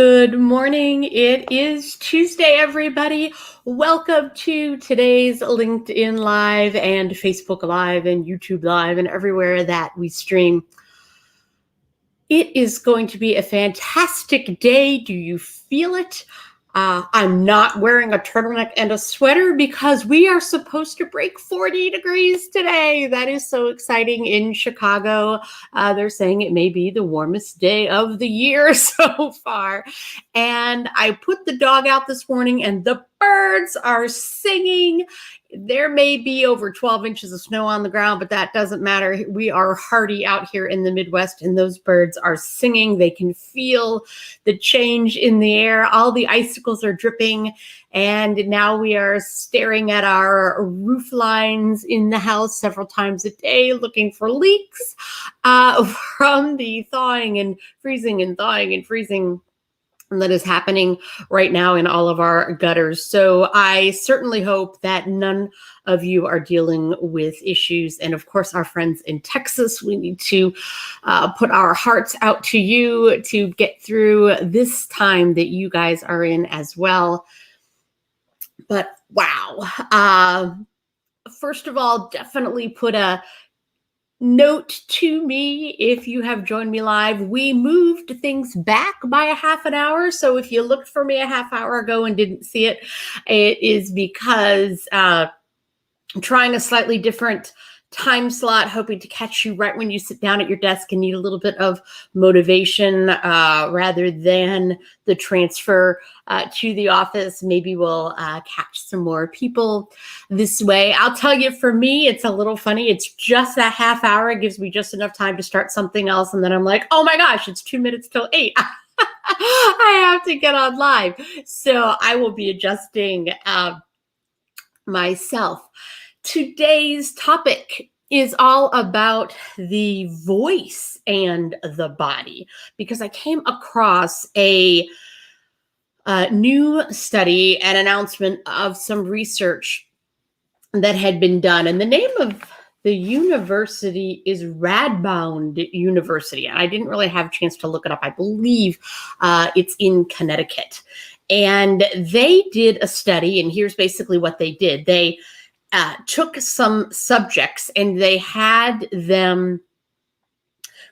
Good morning. It is Tuesday, everybody. Welcome to today's LinkedIn Live and Facebook Live and YouTube Live and everywhere that we stream. It is going to be a fantastic day. Do you feel it? I'm not wearing a turtleneck and a sweater because we are supposed to break 40 degrees today. That is so exciting in Chicago. They're saying it may be the warmest day of the year so far. And I put the dog out this morning and the birds are singing. There may be over 12 inches of snow on the ground, but that doesn't matter. We are hardy out here in the Midwest, and those birds are singing. They can feel the change in the air. All the icicles are dripping, and now we are staring at our roof lines in the house several times a day, looking for leaks from the thawing and freezing and thawing and freezing that is happening right now in all of our gutters. So I certainly hope that none of you are dealing with issues. And of course, our friends in Texas, we need to put our hearts out to you to get through this time that you guys are in as well. But wow. First of all, definitely put a note to me if you have joined me live. We moved things back by a half an hour. So if you looked for me a half hour ago and didn't see it, it is because I'm trying a slightly different time slot, hoping to catch you right when you sit down at your desk and need a little bit of motivation rather than the transfer to the office. Maybe we'll catch some more people this way. I'll tell you, for me, it's a little funny. It's just that half hour. It gives me just enough time to start something else. And then I'm like, oh my gosh, it's 2 minutes till 8. I have to get on live. So I will be adjusting myself. Today's topic is all about the voice and the body, because I came across a new study, an announcement of some research that had been done. And the name of the university is Radboud University. And I didn't really have a chance to look it up. I believe it's in Connecticut. And they did a study, and here's basically what they did. They took some subjects and they had them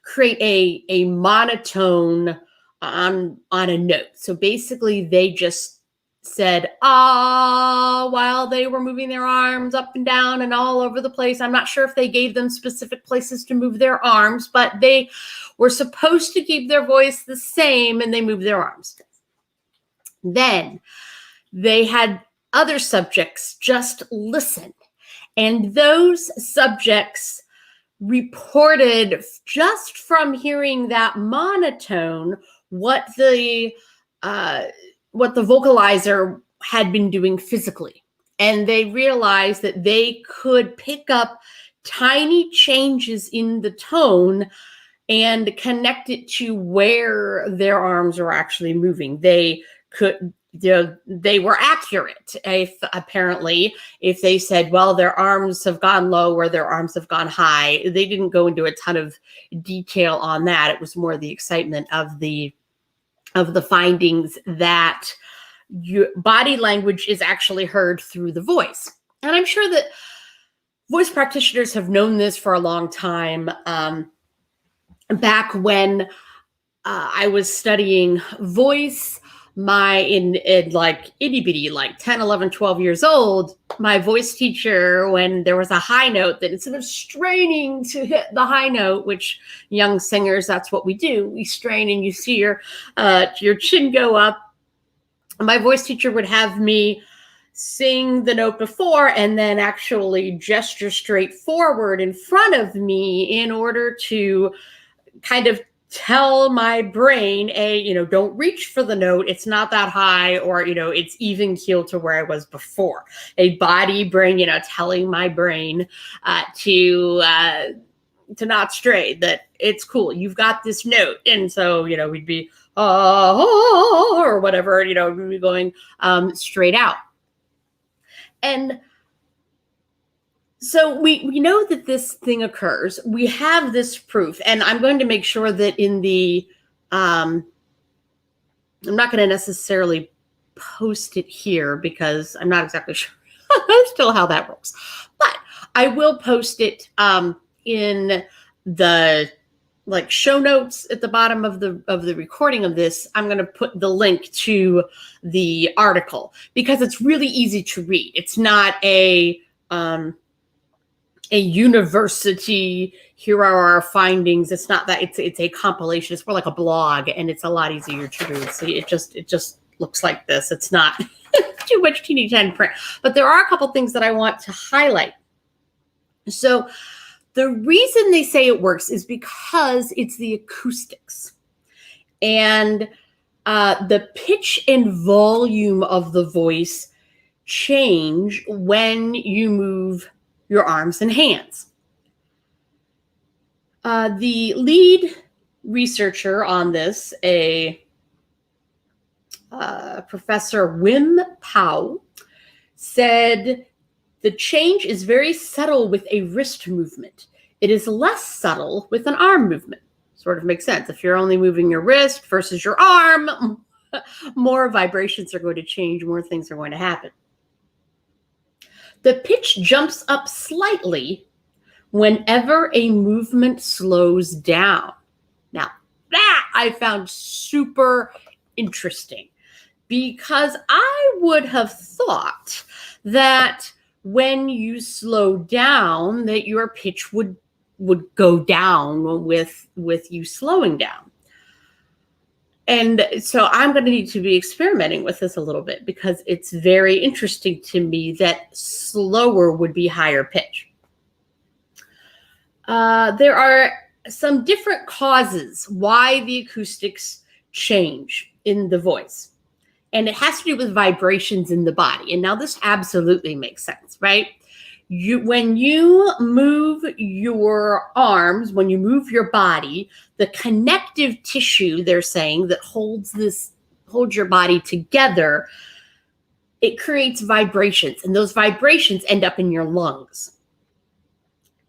create a monotone on a note. So basically they just said, while they were moving their arms up and down and all over the place. I'm not sure if they gave them specific places to move their arms, but they were supposed to keep their voice the same, and they moved their arms. Then they had other subjects just listen. And those subjects reported, just from hearing that monotone, what the vocalizer had been doing physically. And they realized that they could pick up tiny changes in the tone and connect it to where their arms are actually moving. They were accurate if they said, well, their arms have gone low or their arms have gone high. They didn't go into a ton of detail on that. It was more the excitement of the findings that your body language is actually heard through the voice. And I'm sure that voice practitioners have known this for a long time. Back when I was studying voice, in like itty bitty, like 10, 11, 12 years old, my voice teacher, when there was a high note, that instead of straining to hit the high note, which young singers, that's what we do, we strain and you see your chin go up. My voice teacher would have me sing the note before and then actually gesture straight forward in front of me in order to kind of tell my brain, don't reach for the note. It's not that high, or, it's even keel to where I was before. A body brain, telling my brain to not stray, that it's cool. You've got this note. And so, we'd be, or whatever, we'd be going straight out. And so we know that this thing occurs. We have this proof, and I'm going to make sure that in the I'm not going to necessarily post it here because I'm not exactly sure still how that works. But I will post it in the show notes at the bottom of the recording of this. I'm going to put the link to the article because it's really easy to read. It's not a university, here are our findings. It's not that. It's a compilation. It's more like a blog, and it's a lot easier to read. So it just looks like this. It's not too much teeny tiny print. But there are a couple things that I want to highlight. So the reason they say it works is because it's the acoustics. And the pitch and volume of the voice change when you move your arms and hands. The lead researcher on this, Professor Wim Pao, said the change is very subtle with a wrist movement. It is less subtle with an arm movement. Sort of makes sense. If you're only moving your wrist versus your arm, more vibrations are going to change, more things are going to happen. The pitch jumps up slightly whenever a movement slows down. Now, that I found super interesting because I would have thought that when you slow down, that your pitch would go down with you slowing down. And so I'm going to need to be experimenting with this a little bit because it's very interesting to me that slower would be higher pitch. There are some different causes why the acoustics change in the voice. And it has to do with vibrations in the body. And now this absolutely makes sense, right? When you move your arms, when you move your body, the connective tissue, they're saying, that holds your body together, it creates vibrations. And those vibrations end up in your lungs.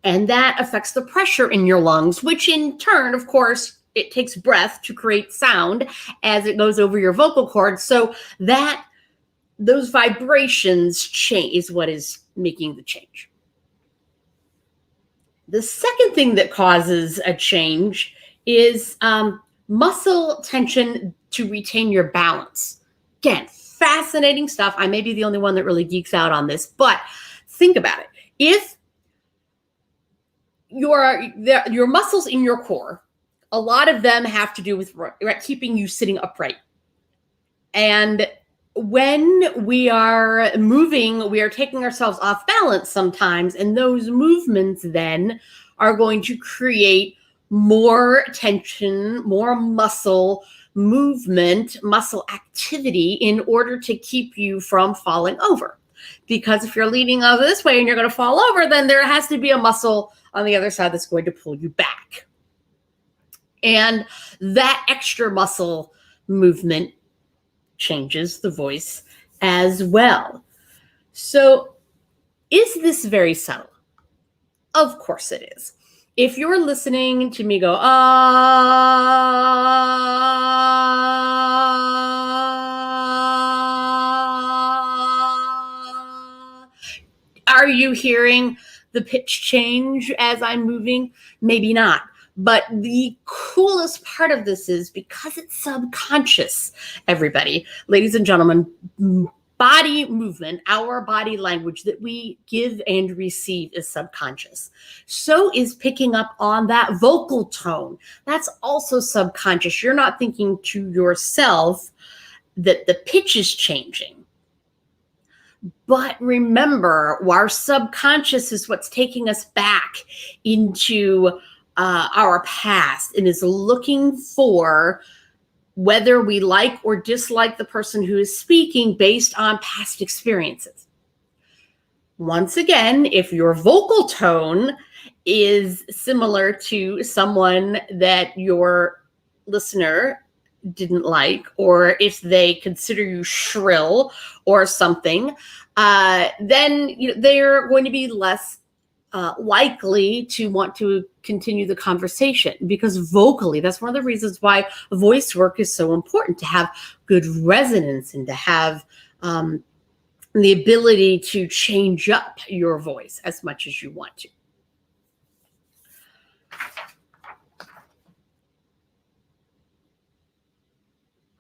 And that affects the pressure in your lungs, which in turn, of course, it takes breath to create sound as it goes over your vocal cords. So those vibrations change is what is making the change. The second thing that causes a change is muscle tension to retain your balance. Again, fascinating stuff. I may be the only one that really geeks out on this, but think about it. If your muscles in your core, a lot of them have to do with keeping you sitting upright. And when we are moving, we are taking ourselves off balance sometimes, and those movements then are going to create more tension, more muscle movement, muscle activity in order to keep you from falling over. Because if you're leaning over this way and you're going to fall over, then there has to be a muscle on the other side that's going to pull you back. And that extra muscle movement changes the voice as well. So is this very subtle? Of course it is. If you're listening to me go, are you hearing the pitch change as I'm moving? Maybe not. But the coolest part of this is because it's subconscious, everybody, ladies and gentlemen, body movement, our body language that we give and receive is subconscious. So is picking up on that vocal tone. That's also subconscious. You're not thinking to yourself that the pitch is changing. But remember, our subconscious is what's taking us back into our past and is looking for whether we like or dislike the person who is speaking based on past experiences. Once again, if your vocal tone is similar to someone that your listener didn't like, or if they consider you shrill or something, then they're going to be less likely to want to continue the conversation, because vocally, that's one of the reasons why voice work is so important, to have good resonance and to have the ability to change up your voice as much as you want to.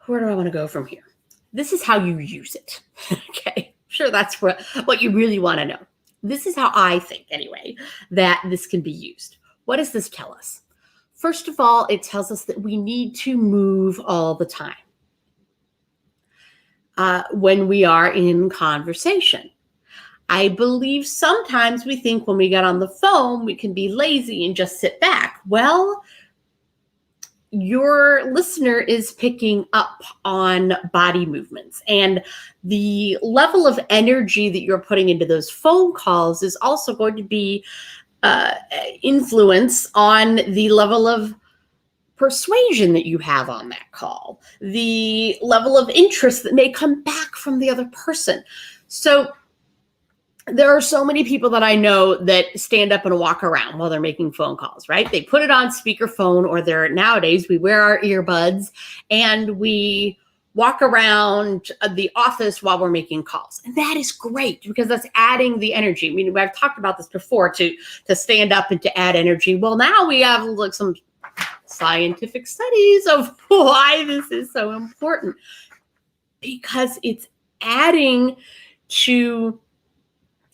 Where do I want to go from here? This is how you use it. Okay, sure, that's what you really want to know. This is how I think, anyway, that this can be used. What does this tell us? First of all, it tells us that we need to move all the time when we are in conversation. I believe sometimes we think when we get on the phone, we can be lazy and just sit back. Well, your listener is picking up on body movements, and the level of energy that you're putting into those phone calls is also going to be influence on the level of persuasion that you have on that call, the level of interest that may come back from the other person. So there are so many people that I know that stand up and walk around while they're making phone calls, right? They put it on speakerphone, or nowadays we wear our earbuds and we walk around the office while we're making calls. And that is great, because that's adding the energy. I mean, I've talked about this before, to stand up and to add energy. Well, now we have like some scientific studies of why this is so important, because it's adding to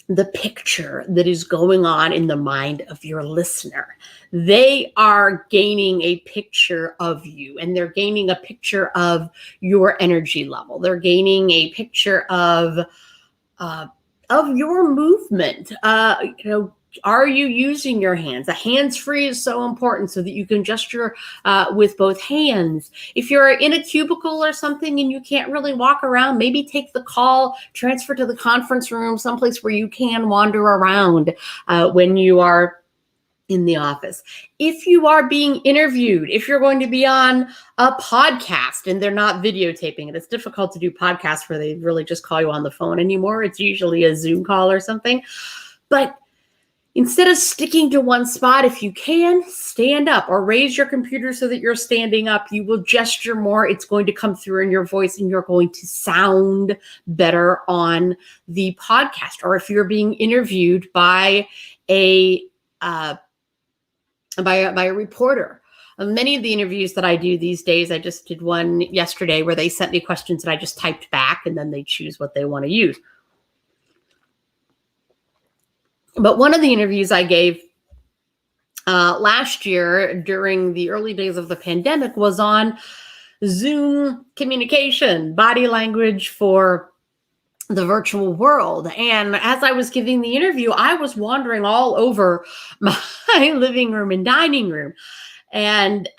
the picture that is going on in the mind of your listener. They are gaining a picture of you, and they're gaining a picture of your energy level. They're gaining a picture of your movement. Are you using your hands? The hands-free is so important, so that you can gesture with both hands. If you're in a cubicle or something and you can't really walk around, maybe take the call, transfer to the conference room, someplace where you can wander around when you are in the office. If you are being interviewed, if you're going to be on a podcast and they're not videotaping it, it's difficult to do podcasts where they really just call you on the phone anymore. It's usually a Zoom call or something. But instead of sticking to one spot, if you can, stand up or raise your computer so that you're standing up. You will gesture more. It's going to come through in your voice, and you're going to sound better on the podcast. Or if you're being interviewed by a reporter. Many of the interviews that I do these days, I just did one yesterday where they sent me questions and I just typed back, and then they choose what they want to use. But one of the interviews I gave last year during the early days of the pandemic was on Zoom communication, body language for the virtual world. And as I was giving the interview, I was wandering all over my living room and dining room, and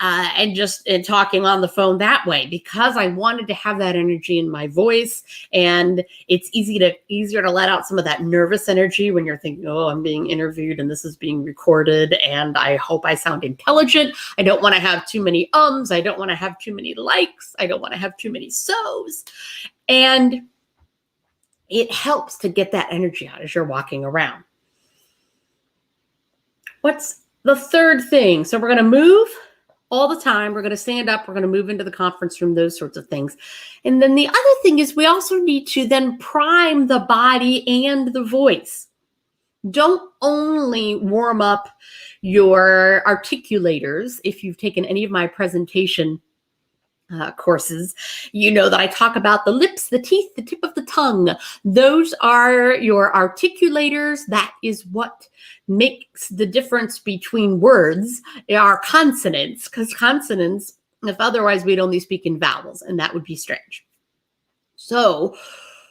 just talking on the phone that way, because I wanted to have that energy in my voice. And it's easier to let out some of that nervous energy when you're thinking, oh, I'm being interviewed and this is being recorded, and I hope I sound intelligent. I don't want to have too many ums. I don't want to have too many likes. I don't want to have too many so's. And it helps to get that energy out as you're walking around. What's the third thing? So we're going to move all the time. We're going to stand up. We're going to move into the conference room, those sorts of things. And then the other thing is we also need to then prime the body and the voice. Don't only warm up your articulators. If you've taken any of my presentation courses, you know that I talk about the lips, the teeth, the tip of the tongue. Those are your articulators. That is what makes the difference between words. Are consonants, because consonants, if otherwise, we'd only speak in vowels, and that would be strange. So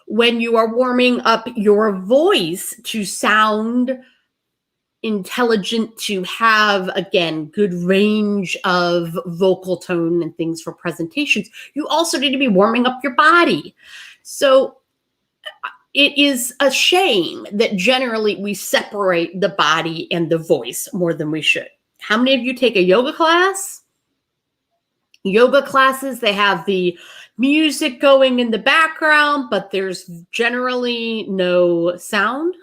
when you are warming up your voice to sound intelligent, to have, again, good range of vocal tone and things for presentations, you also need to be warming up your body. So it is a shame that generally we separate the body and the voice more than we should. How many of you take a yoga class? Yoga classes, they have the music going in the background, but there's generally no sound.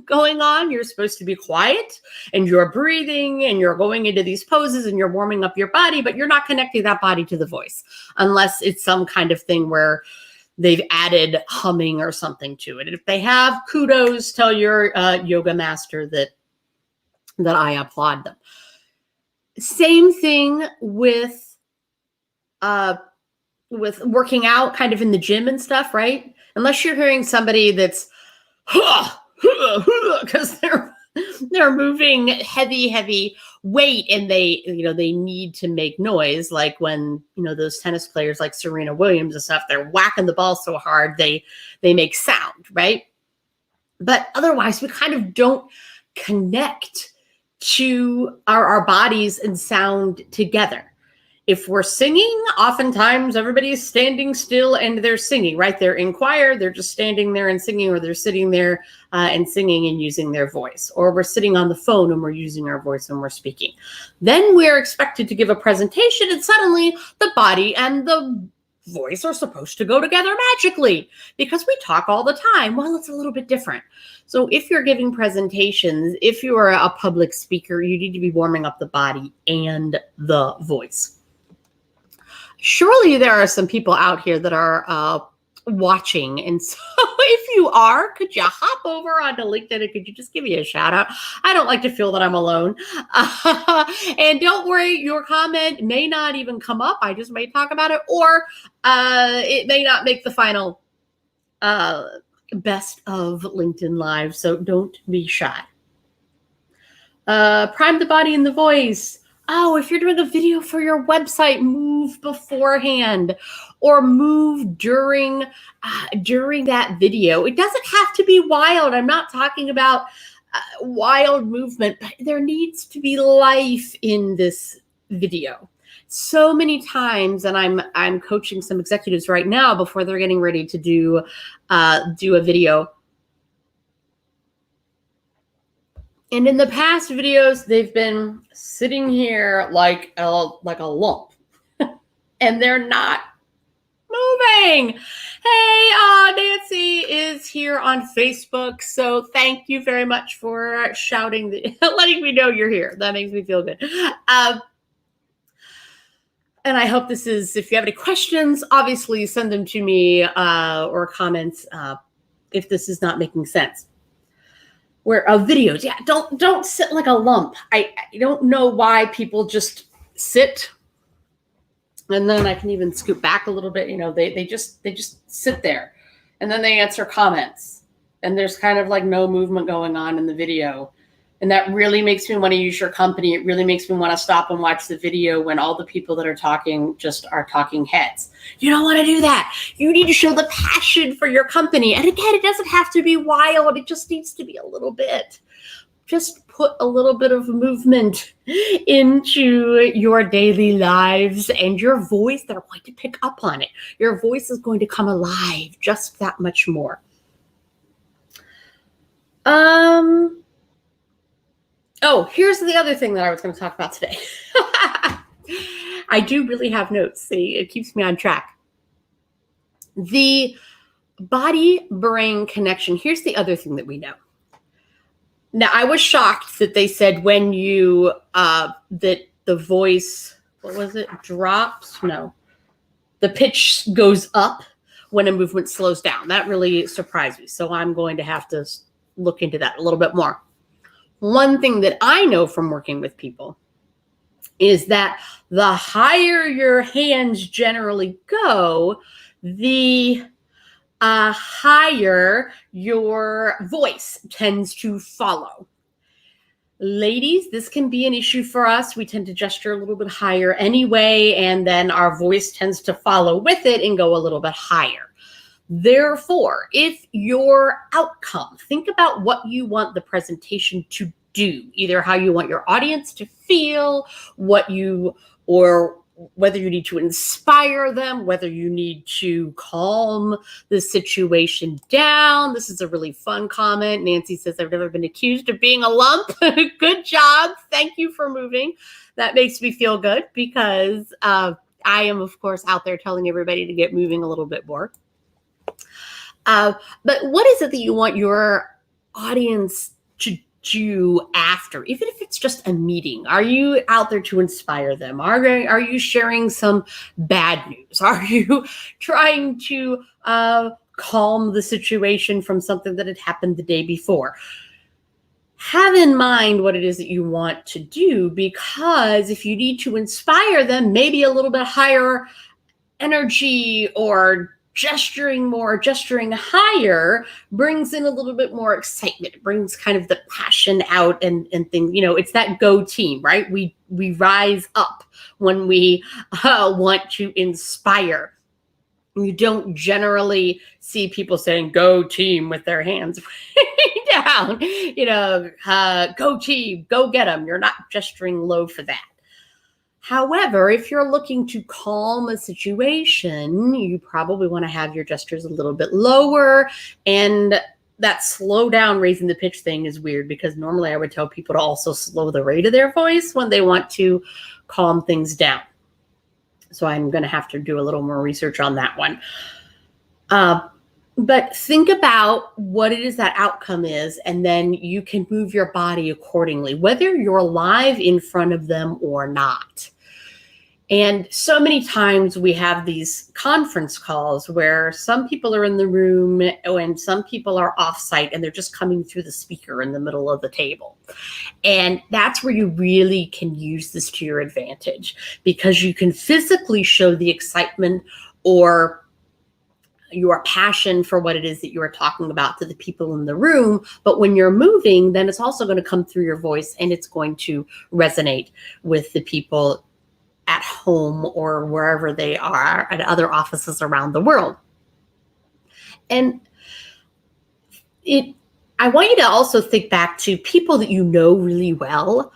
going on. You're supposed to be quiet and you're breathing and you're going into these poses and you're warming up your body, but you're not connecting that body to the voice unless it's some kind of thing where they've added humming or something to it. And if they have, kudos, tell your yoga master that I applaud them. Same thing with working out kind of in the gym and stuff, right? Unless you're hearing somebody that's because they're moving heavy weight and they need to make noise, like when those tennis players like Serena Williams and stuff, they're whacking the ball so hard they make sound, right? But otherwise we kind of don't connect to our bodies and sound together. If we're singing, oftentimes everybody's standing still and they're singing, right? They're in choir, they're just standing there and singing, or they're sitting there and singing and using their voice. Or we're sitting on the phone and we're using our voice and we're speaking. Then we're expected to give a presentation and suddenly the body and the voice are supposed to go together magically because we talk all the time. Well, it's a little bit different. So if you're giving presentations, if you are a public speaker, you need to be warming up the body and the voice. Surely there are some people out here that are watching. And so if you are, could you hop over onto LinkedIn and could you just give me a shout out? I don't like to feel that I'm alone. And don't worry, your comment may not even come up. I just may talk about it, or it may not make the final best of LinkedIn Live. So don't be shy. Prime the body and the voice. Oh, if you're doing a video for your website, move beforehand or move during that video. It doesn't have to be wild. I'm not talking about wild movement, but there needs to be life in this video. So many times, and I'm coaching some executives right now before they're getting ready to do a video. And in the past videos, they've been sitting here like a lump, and they're not moving. Hey, Nancy is here on Facebook, so thank you very much for shouting, letting me know you're here. That makes me feel good. And I hope this is, if you have any questions, obviously send them to me or comments if this is not making sense. Where videos, yeah, don't sit like a lump. I don't know why people just sit, and then I can even scoot back a little bit. They just sit there, and then they answer comments, and there's kind of like no movement going on in the video, and that really makes me want to use your company. It really makes me want to stop and watch the video when all the people that are talking just are talking heads. You don't want to do that. You need to show the passion for your company. And again, it doesn't have to be wild. It just needs to be a little bit. Just put a little bit of movement into your daily lives, and your voice, they're going to pick up on it. Your voice is going to come alive just that much more. Oh, here's the other thing that I was going to talk about today. I do really have notes. See, it keeps me on track. The body-brain connection. Here's the other thing that we know. Now, I was shocked that they said when you, that the voice, what was it, drops? No. The pitch goes up when a movement slows down. That really surprised me. So I'm going to have to look into that a little bit more. One thing that I know from working with people is that the higher your hands generally go, the higher your voice tends to follow. Ladies, this can be an issue for us. We tend to gesture a little bit higher anyway, and then our voice tends to follow with it and go a little bit higher. Therefore, if your outcome, think about what you want the presentation to do, either how you want your audience to feel, or whether you need to inspire them, whether you need to calm the situation down. This is a really fun comment. Nancy says, I've never been accused of being a lump. Good job. Thank you for moving. That makes me feel good because I am, of course, out there telling everybody to get moving a little bit more. But what is it that you want your audience to do after, even if it's just a meeting? Are you out there to inspire them? Are you sharing some bad news? Are you trying to calm the situation from something that had happened the day before? Have in mind what it is that you want to do, because if you need to inspire them, maybe a little bit higher energy or gesturing more, gesturing higher brings in a little bit more excitement. It brings kind of the passion out and things. It's that go team, right? We rise up when we want to inspire. You don't generally see people saying "go team" with their hands down. Go team, go get them. You're not gesturing low for that. However, if you're looking to calm a situation, you probably want to have your gestures a little bit lower. And that slow down, raising the pitch thing is weird, because normally I would tell people to also slow the rate of their voice when they want to calm things down. So I'm going to have to do a little more research on that one. But think about what it is that outcome is, and then you can move your body accordingly, whether you're live in front of them or not. And so many times we have these conference calls where some people are in the room and some people are offsite, and they're just coming through the speaker in the middle of the table. And that's where you really can use this to your advantage, because you can physically show the excitement or your passion for what it is that you are talking about to the people in the room. But when you're moving, then it's also going to come through your voice, and it's going to resonate with the people at home or wherever they are at other offices around the world. And I want you to also think back to people that you know really well.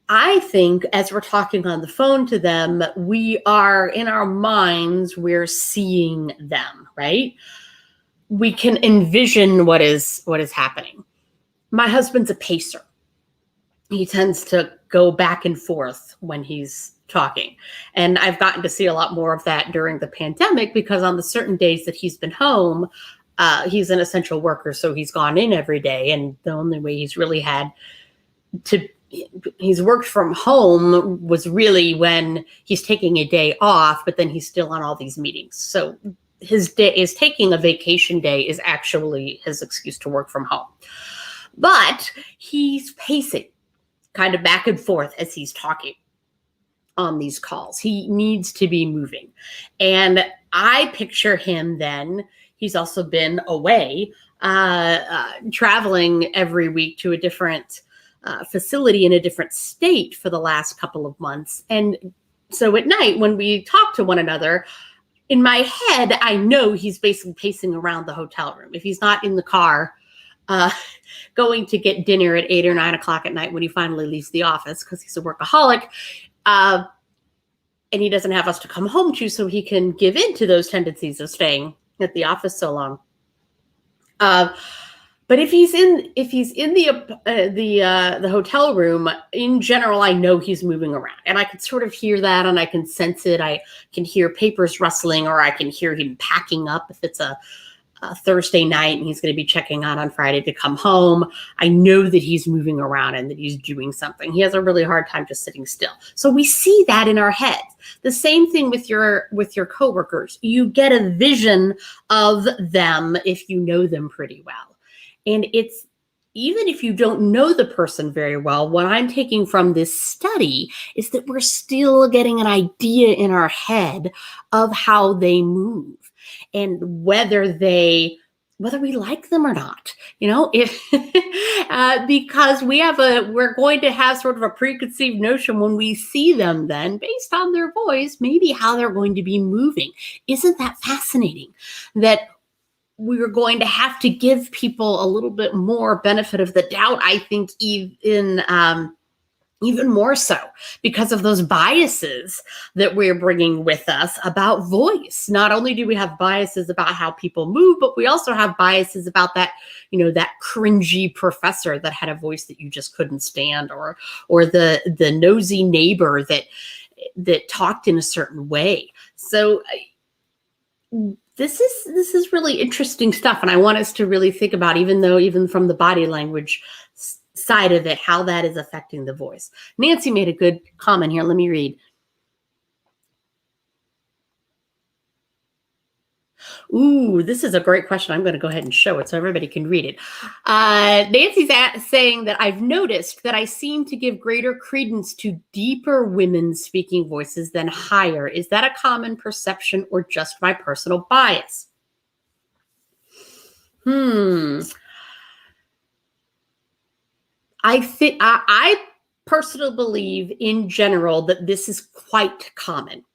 I think as we're talking on the phone to them, we are in our minds, we're seeing them, right? We can envision what is happening. My husband's a pacer. He tends to go back and forth when he's talking. And I've gotten to see a lot more of that during the pandemic, because on the certain days that he's been home, he's an essential worker. So he's gone in every day. And the only way he's really had to, he's worked from home was really when he's taking a day off, but then he's still on all these meetings. So his day is taking a vacation day is actually his excuse to work from home. But he's pacing kind of back and forth as he's talking on these calls. He needs to be moving. And I picture him then, he's also been away, traveling every week to a different facility in a different state for the last couple of months. And so at night when we talk to one another, in my head, I know he's basically pacing around the hotel room. If he's not in the car, going to get dinner at 8 or 9 o'clock at night when he finally leaves the office, because he's a workaholic, and he doesn't have us to come home to, so he can give in to those tendencies of staying at the office so long. But if he's in the hotel room, in general, I know he's moving around, and I can sort of hear that, and I can sense it. I can hear papers rustling, or I can hear him packing up if it's a Thursday night and he's going to be checking out on Friday to come home. I know that he's moving around and that he's doing something. He has a really hard time just sitting still. So we see that in our heads. The same thing with your coworkers. You get a vision of them if you know them pretty well. And it's, even if you don't know the person very well, what I'm taking from this study is that we're still getting an idea in our head of how they move and whether we like them or not, if because we're going to have sort of a preconceived notion when we see them then, based on their voice, maybe how they're going to be moving. Isn't that fascinating that we're going to have to give people a little bit more benefit of the doubt, I think, even more so because of those biases that we're bringing with us about voice. Not only do we have biases about how people move, but we also have biases about that, that cringy professor that had a voice that you just couldn't stand, or the nosy neighbor that talked in a certain way. So this is really interesting stuff, and I want us to really think about, even from the body language side of it, how that is affecting the voice. Nancy made a good comment here. Let me read. Ooh, this is a great question. I'm going to go ahead and show it so everybody can read it. Nancy's saying that I've noticed that I seem to give greater credence to deeper women speaking voices than higher. Is that a common perception or just my personal bias? I personally believe in general that this is quite common,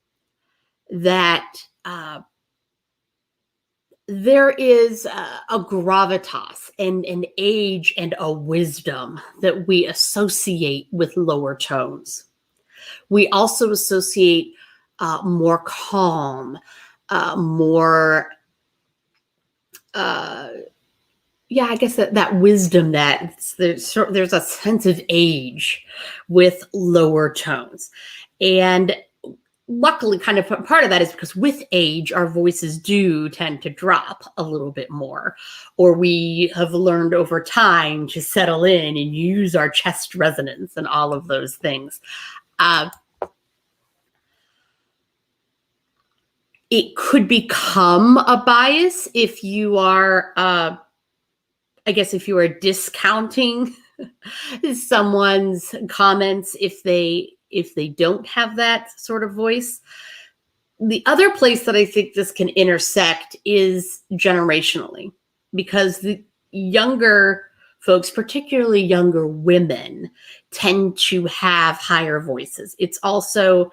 that there is a gravitas and an age and a wisdom that we associate with lower tones. We also associate more calm, more, I guess that wisdom, that there's a sense of age with lower tones. And luckily, kind of part of that is because with age, our voices do tend to drop a little bit more, or we have learned over time to settle in and use our chest resonance and all of those things. It could become a bias if you are, if you are discounting someone's comments if they don't have that sort of voice. The other place that I think this can intersect is generationally, because the younger folks, particularly younger women, tend to have higher voices. It's also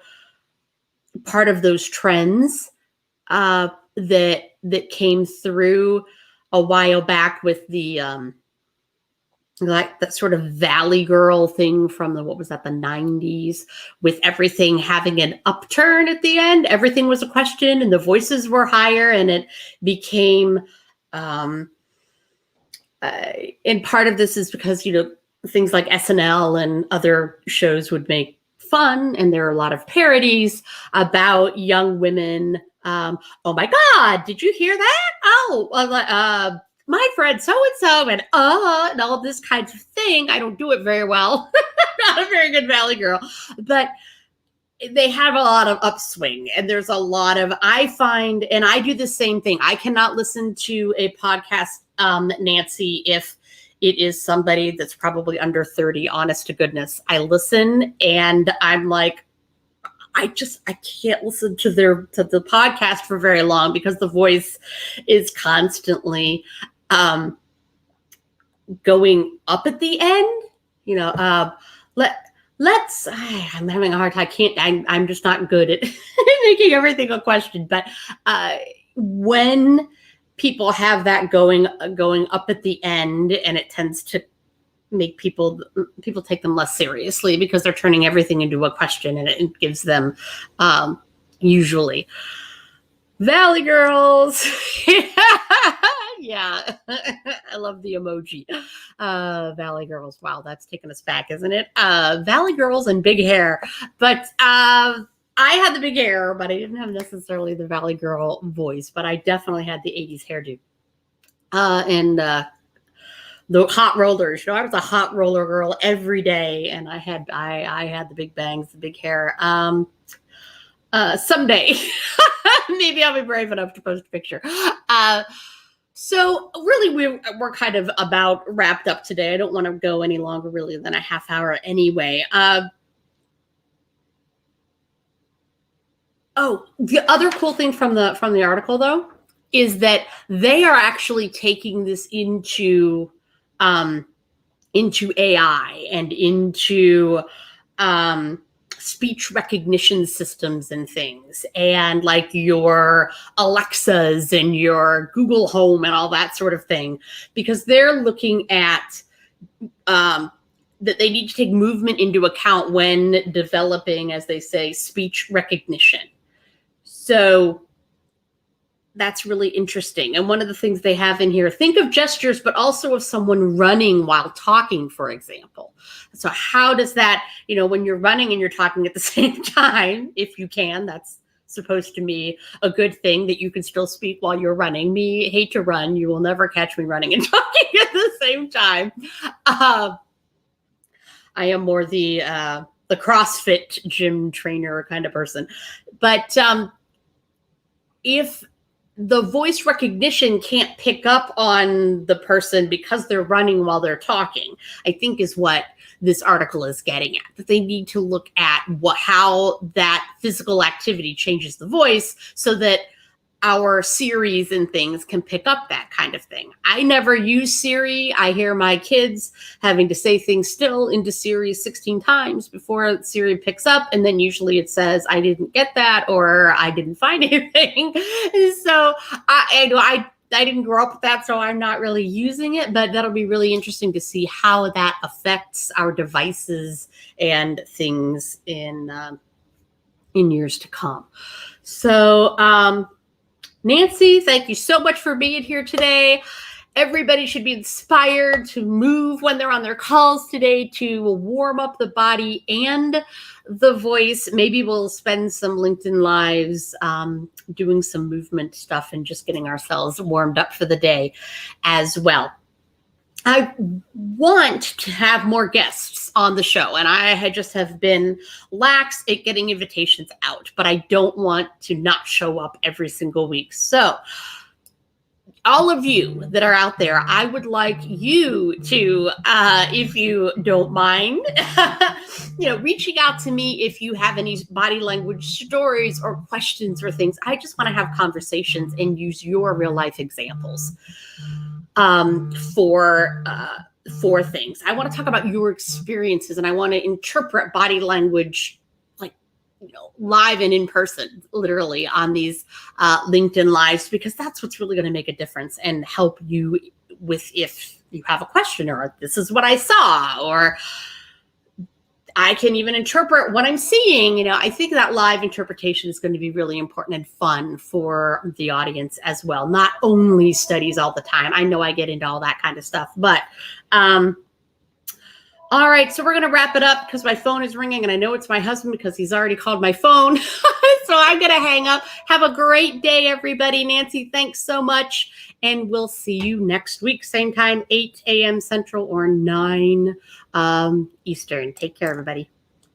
part of those trends that came through a while back with the like that sort of Valley Girl thing from the 90s, with everything having an upturn at the end. Everything was a question and the voices were higher, and it became and part of this is because, things like SNL and other shows would make fun, and there are a lot of parodies about young women. Oh my God, did you hear that? Oh, my friend so-and-so and all this kinds of thing. I don't do it very well. Not a very good Valley Girl. But they have a lot of upswing, and there's a lot of, I find, and I do the same thing. I cannot listen to a podcast, Nancy, if it is somebody that's probably under 30, honest to goodness. I listen and I'm like, I can't listen to the podcast for very long, because the voice is constantly going up at the end. I'm having a hard time. I'm just not good at making everything a question. But when people have that going up at the end, and it tends to make people take them less seriously, because they're turning everything into a question, and it gives them usually Valley Girls. Yeah. I love the emoji. Valley Girls. Wow, that's taking us back, isn't it? Valley Girls and big hair. But I had the big hair, but I didn't have necessarily the Valley Girl voice, but I definitely had the 80s hairdo. And the hot rollers. I was a hot roller girl every day, and I had the big bangs, the big hair. Someday, maybe I'll be brave enough to post a picture. So really, we're kind of about wrapped up today. I don't want to go any longer really than a half hour anyway. The other cool thing from the article, though, is that they are actually taking this into AI and into speech recognition systems and things, and like your Alexas and your Google Home and all that sort of thing, because they're looking at that they need to take movement into account when developing, as they say, speech recognition. So that's really interesting. And one of the things they have in here, think of gestures, but also of someone running while talking, for example. So how does that, when you're running and you're talking at the same time, if you can, that's supposed to be a good thing that you can still speak while you're running. Me, hate to run. You will never catch me running and talking at the same time. I am more the CrossFit gym trainer kind of person. But if the voice recognition can't pick up on the person because they're running while they're talking, I think is what this article is getting at, that they need to look at how that physical activity changes the voice so that our Siris and things can pick up that kind of thing. I never use Siri. I hear my kids having to say things still into Siri 16 times before Siri picks up. And then usually it says, I didn't get that, or I didn't find anything. So I didn't grow up with that, so I'm not really using it, but that'll be really interesting to see how that affects our devices and things in years to come. So, Nancy, thank you so much for being here today. Everybody should be inspired to move when they're on their calls today to warm up the body and the voice. Maybe we'll spend some LinkedIn Lives doing some movement stuff and just getting ourselves warmed up for the day as well. I want to have more guests on the show, and I have been lax at getting invitations out, but I don't want to not show up every single week. So all of you that are out there, I would like you to, if you don't mind, reaching out to me if you have any body language stories or questions or things. I just want to have conversations and use your real life examples for things. I want to talk about your experiences, and I want to interpret body language live and in person, literally on these LinkedIn Lives, because that's what's really going to make a difference and help you with if you have a question, or this is what I saw, or I can even interpret what I'm seeing. I think that live interpretation is going to be really important and fun for the audience as well. Not only studies all the time. I know I get into all that kind of stuff, but all right, so we're going to wrap it up because my phone is ringing, and I know it's my husband because he's already called my phone. So I'm going to hang up. Have a great day, everybody. Nancy, thanks so much. And we'll see you next week, same time, 8 a.m. Central or 9 Eastern. Take care, everybody.